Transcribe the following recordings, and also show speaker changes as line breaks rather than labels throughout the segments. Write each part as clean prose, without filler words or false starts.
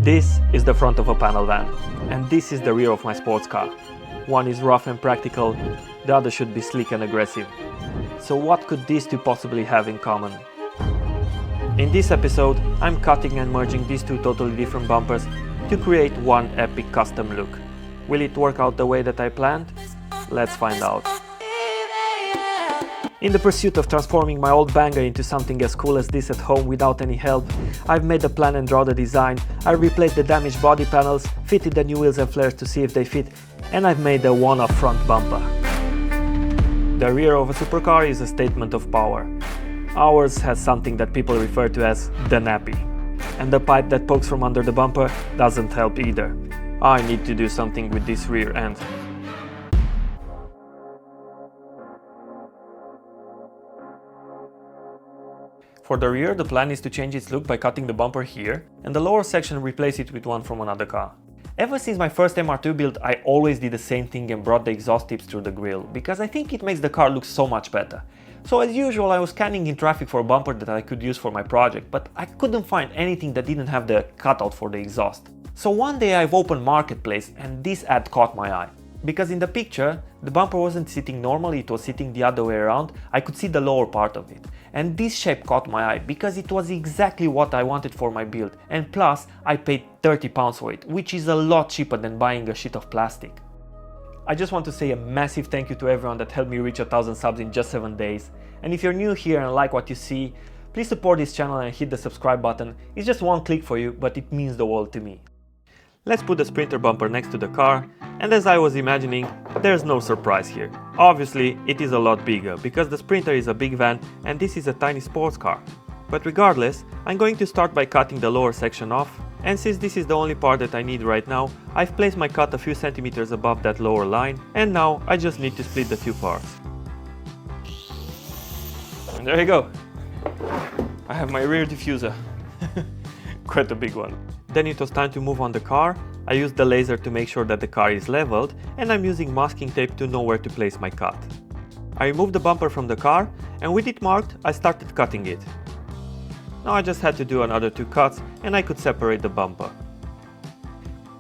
This is the front of a panel van, and this is the rear of my sports car. One is rough and practical, the other should be sleek and aggressive. So what could these two possibly have in common? In this episode, I'm cutting and merging these two totally different bumpers to create one epic custom look. Will it work out the way that I planned? Let's find out. In the pursuit of transforming my old banger into something as cool as this at home without any help, I've made a plan and drawn the design, I replaced the damaged body panels, fitted the new wheels and flares to see if they fit, and I've made a one-off front bumper. The rear of a supercar is a statement of power. Ours has something that people refer to as the nappy. And the pipe that pokes from under the bumper doesn't help either. I need to do something with this rear end. For the rear, the plan is to change its look by cutting the bumper here, and the lower section replace it with one from another car. Ever since my first MR2 build, I always did the same thing and brought the exhaust tips through the grille, because I think it makes the car look so much better. So as usual, I was scanning in traffic for a bumper that I could use for my project, but I couldn't find anything that didn't have the cutout for the exhaust. So one day I've opened Marketplace and this ad caught my eye. Because in the picture, the bumper wasn't sitting normally, it was sitting the other way around. I could see the lower part of it. And this shape caught my eye because it was exactly what I wanted for my build. And plus, I paid £30 for it, which is a lot cheaper than buying a sheet of plastic. I just want to say a massive thank you to everyone that helped me reach 1,000 subs in just 7 days. And if you're new here and like what you see, please support this channel and hit the subscribe button. It's just one click for you, but it means the world to me. Let's put the Sprinter bumper next to the car, and as I was imagining, there's no surprise here. Obviously, it is a lot bigger, because the Sprinter is a big van and this is a tiny sports car. But regardless, I'm going to start by cutting the lower section off, and since this is the only part that I need right now, I've placed my cut a few centimeters above that lower line, and now I just need to split the two parts. And there you go! I have my rear diffuser. Quite a big one. Then it was time to move on the car. I used the laser to make sure that the car is leveled, and I'm using masking tape to know where to place my cut. I removed the bumper from the car, and with it marked, I started cutting it. Now I just had to do another 2 cuts and I could separate the bumper.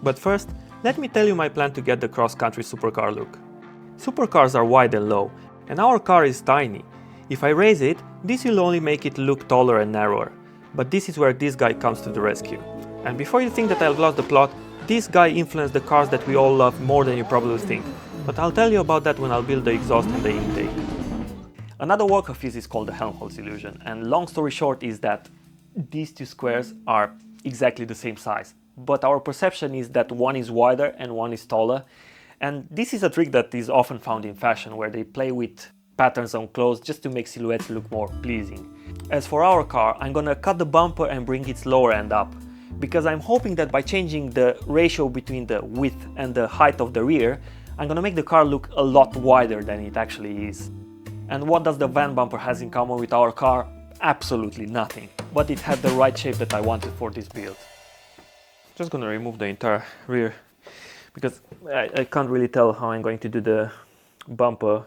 But first, let me tell you my plan to get the cross-country supercar look. Supercars are wide and low, and our car is tiny. If I raise it, this will only make it look taller and narrower. But this is where this guy comes to the rescue. And before you think that I've lost the plot, this guy influenced the cars that we all love more than you probably think. But I'll tell you about that when I'll build the exhaust and the intake. Another work of his is called the Helmholtz illusion, and long story short is that these two squares are exactly the same size. But our perception is that one is wider and one is taller. And this is a trick that is often found in fashion, where they play with patterns on clothes just to make silhouettes look more pleasing. As for our car, I'm gonna cut the bumper and bring its lower end up, because I'm hoping that by changing the ratio between the width and the height of the rear, I'm gonna make the car look a lot wider than it actually is. And what does the van bumper has in common with our car? Absolutely nothing. But it had the right shape that I wanted for this build. Just gonna remove the entire rear, because I can't really tell how I'm going to do the bumper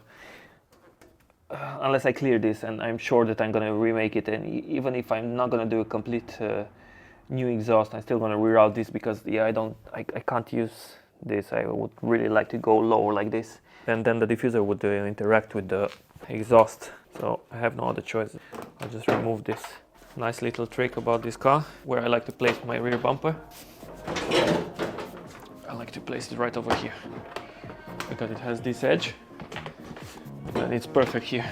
unless I clear this, and I'm sure that I'm gonna remake it. And even if I'm not gonna do a complete new exhaust, I'm still gonna reroute this, because yeah, I can't use this. I would really like to go lower like this, and then the diffuser would interact with the exhaust, so I have no other choice. I'll just remove this. Nice little trick about this car, where I like to place my rear bumper. I like to place it right over here, because it has this edge, and it's perfect here,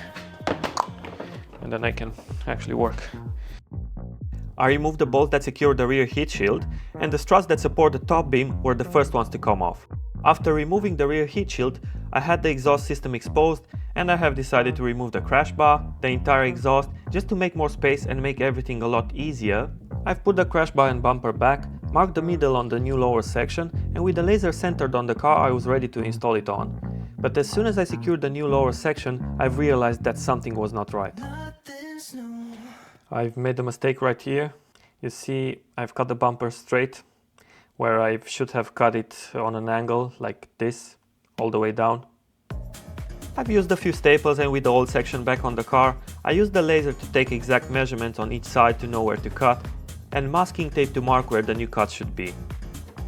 and then I can actually work. I removed the bolts that secure the rear heat shield, and the struts that support the top beam were the first ones to come off. After removing the rear heat shield, I had the exhaust system exposed, and I have decided to remove the crash bar, the entire exhaust, just to make more space and make everything a lot easier. I've put the crash bar and bumper back, marked the middle on the new lower section, and with the laser centered on the car, I was ready to install it on. But as soon as I secured the new lower section, I've realized that something was not right. I've made a mistake right here. You see, I've cut the bumper straight, where I should have cut it on an angle like this, all the way down. I've used a few staples, and with the old section back on the car, I used the laser to take exact measurements on each side to know where to cut. and masking tape to mark where the new cut should be.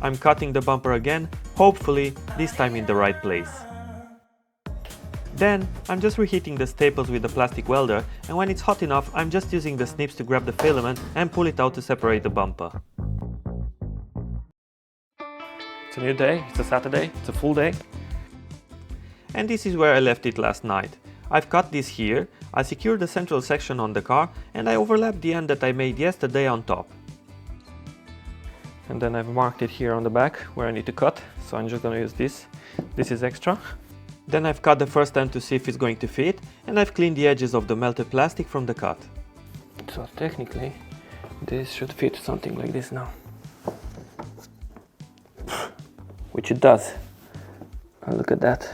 I'm cutting the bumper again, hopefully this time in the right place. Then I'm just reheating the staples with the plastic welder, and when it's hot enough I'm just using the snips to grab the filament and pull it out to separate the bumper. It's a new day, it's a Saturday, it's a full day. And this is where I left it last night. I've cut this here, I secured the central section on the car, and I overlapped the end that I made yesterday on top. And then I've marked it here on the back where I need to cut, so I'm just gonna use this. This is extra. Then I've cut the first end to see if it's going to fit, and I've cleaned the edges of the melted plastic from the cut. So technically, this should fit something like this now. Which it does. Oh, look at that.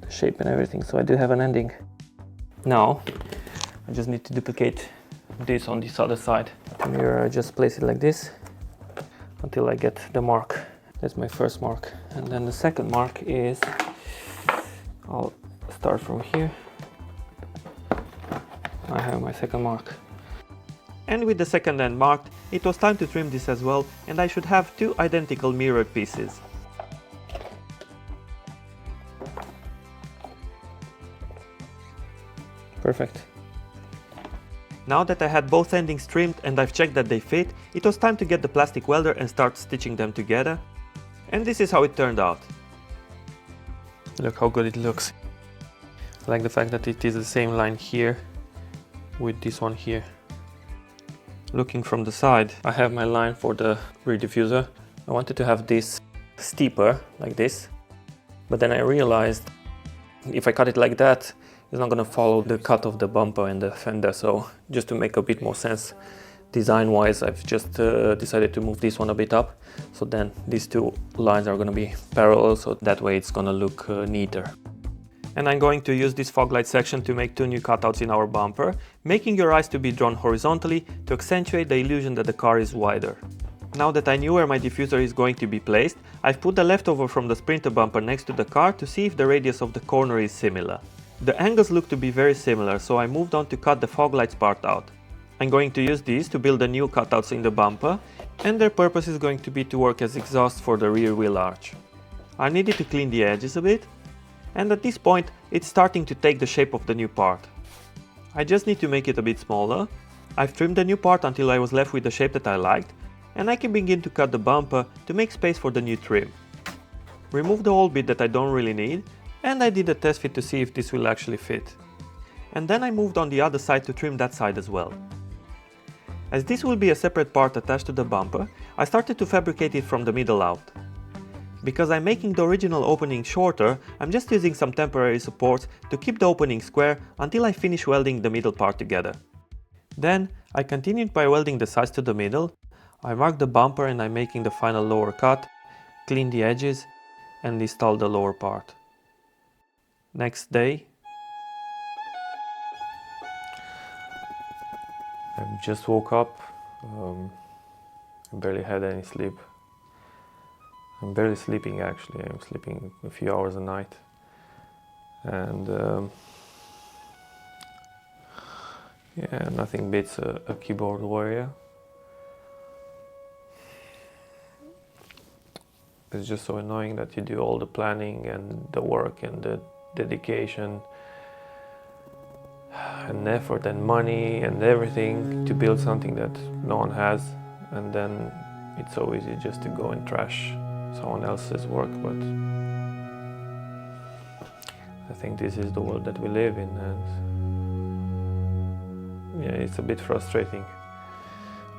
The shape and everything, so I do have an ending. Now, I just need to duplicate this on this other side. The mirror, I just place it like this until I get the mark. That's my first mark. And then the second mark is, I'll start from here. I have my second mark. And with the second end marked, it was time to trim this as well, and I should have two identical mirrored pieces. Perfect. Now that I had both endings trimmed and I've checked that they fit, it was time to get the plastic welder and start stitching them together. And this is how it turned out. Look how good it looks. I like the fact that it is the same line here with this one here. Looking from the side, I have my line for the rear diffuser. I wanted to have this steeper, like this, but then I realized if I cut it like that, it's not going to follow the cut of the bumper and the fender, so just to make a bit more sense design-wise, I've just decided to move this one a bit up, so then these two lines are going to be parallel, so that way it's going to look neater. And I'm going to use this fog light section to make two new cutouts in our bumper, making your eyes to be drawn horizontally to accentuate the illusion that the car is wider. Now that I knew where my diffuser is going to be placed, I've put the leftover from the Sprinter bumper next to the car to see if the radius of the corner is similar. The angles look to be very similar, so I moved on to cut the fog lights part out. I'm going to use these to build the new cutouts in the bumper, and their purpose is going to be to work as exhaust for the rear wheel arch. I needed to clean the edges a bit, and at this point it's starting to take the shape of the new part. I just need to make it a bit smaller. I've trimmed the new part until I was left with the shape that I liked, and I can begin to cut the bumper to make space for the new trim. Remove the old bit that I don't really need, and I did a test fit to see if this will actually fit. And then I moved on the other side to trim that side as well. As this will be a separate part attached to the bumper, I started to fabricate it from the middle out. Because I'm making the original opening shorter, I'm just using some temporary supports to keep the opening square until I finish welding the middle part together. Then I continued by welding the sides to the middle. I marked the bumper and I'm making the final lower cut, clean the edges and install the lower part. Next day, I just woke up, I barely had any sleep. I'm barely sleeping actually, I'm sleeping a few hours a night. And yeah, nothing beats a keyboard warrior. It's just so annoying that you do all the planning and the work and the dedication and effort and money and everything to build something that no one has, and then it's so easy just to go and trash someone else's work. But I think this is the world that we live in, and yeah, it's a bit frustrating.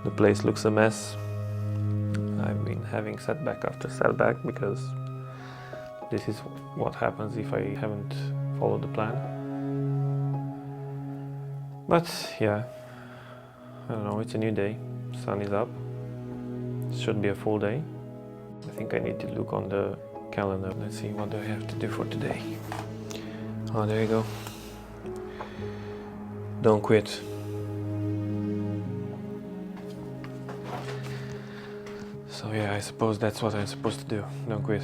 The place looks a mess. I've been having setback after setback because this is what happens if I haven't followed the plan. But yeah, I don't know, it's a new day, sun is up, it should be a full day. I think I need to look on the calendar. Let's see, what do I have to do for today? Oh, there you go. Don't quit. So yeah, I suppose that's what I'm supposed to do, don't quit.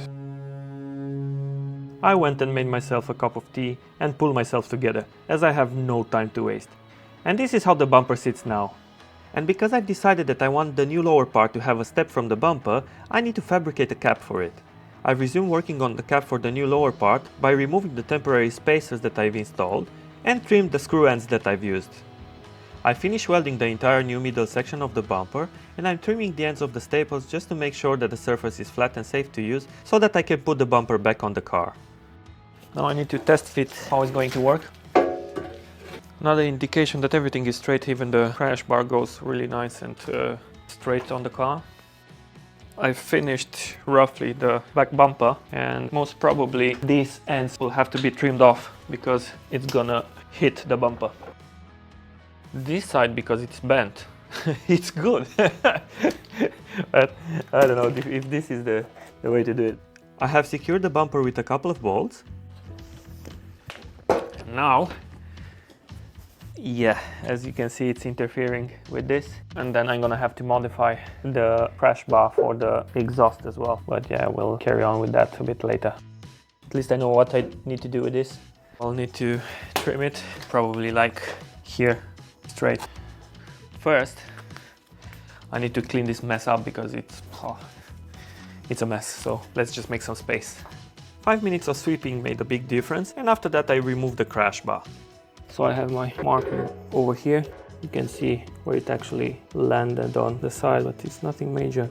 I went and made myself a cup of tea and pulled myself together, as I have no time to waste. And this is how the bumper sits now. And because I've decided that I want the new lower part to have a step from the bumper, I need to fabricate a cap for it. I've resumed working on the cap for the new lower part by removing the temporary spacers that I've installed and trimmed the screw ends that I've used. I finished welding the entire new middle section of the bumper, and I'm trimming the ends of the staples just to make sure that the surface is flat and safe to use so that I can put the bumper back on the car. Now I need to test fit how it's going to work. Another indication that everything is straight, even the crash bar goes really nice and straight on the car. I've finished roughly the back bumper, and most probably these ends will have to be trimmed off because it's gonna hit the bumper. This side, because it's bent, it's good. But I don't know if this is the way to do it. I have secured the bumper with a couple of bolts. And now, yeah, as you can see, it's interfering with this, and then I'm gonna have to modify the crash bar for the exhaust as well. But yeah, we'll carry on with that a bit later. At least I know what I need to do with this. I'll need to trim it, probably like here, straight. First, I need to clean this mess up because it's a mess, so let's just make some space. 5 minutes of sweeping made a big difference, and after that I removed the crash bar. So I have my marker over here. You can see where it actually landed on the side, but it's nothing major.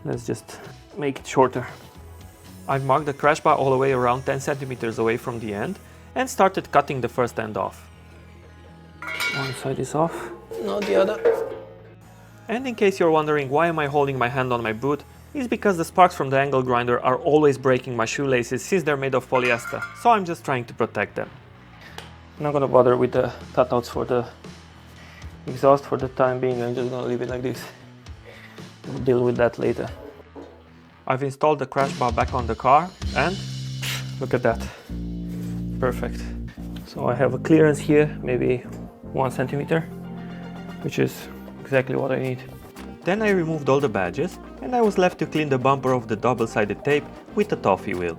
Let's just make it shorter. I've marked the crash bar all the way around 10 centimeters away from the end and started cutting the first end off. One side is off, not the other. And in case you're wondering why am I holding my hand on my boot, it's because the sparks from the angle grinder are always breaking my shoelaces since they're made of polyester, so I'm just trying to protect them. I'm not gonna bother with the cutouts for the exhaust for the time being. I'm just gonna leave it like this. We'll deal with that later. I've installed the crash bar back on the car, and look at that. Perfect. So I have a clearance here, maybe 1 centimeter, which is exactly what I need. Then I removed all the badges, and I was left to clean the bumper of the double-sided tape with a toffee wheel.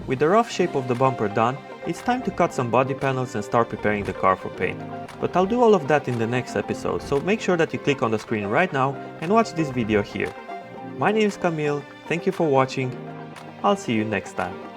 With the rough shape of the bumper done, it's time to cut some body panels and start preparing the car for paint. But I'll do all of that in the next episode, so make sure that you click on the screen right now and watch this video here. My name is Camil, thank you for watching, I'll see you next time.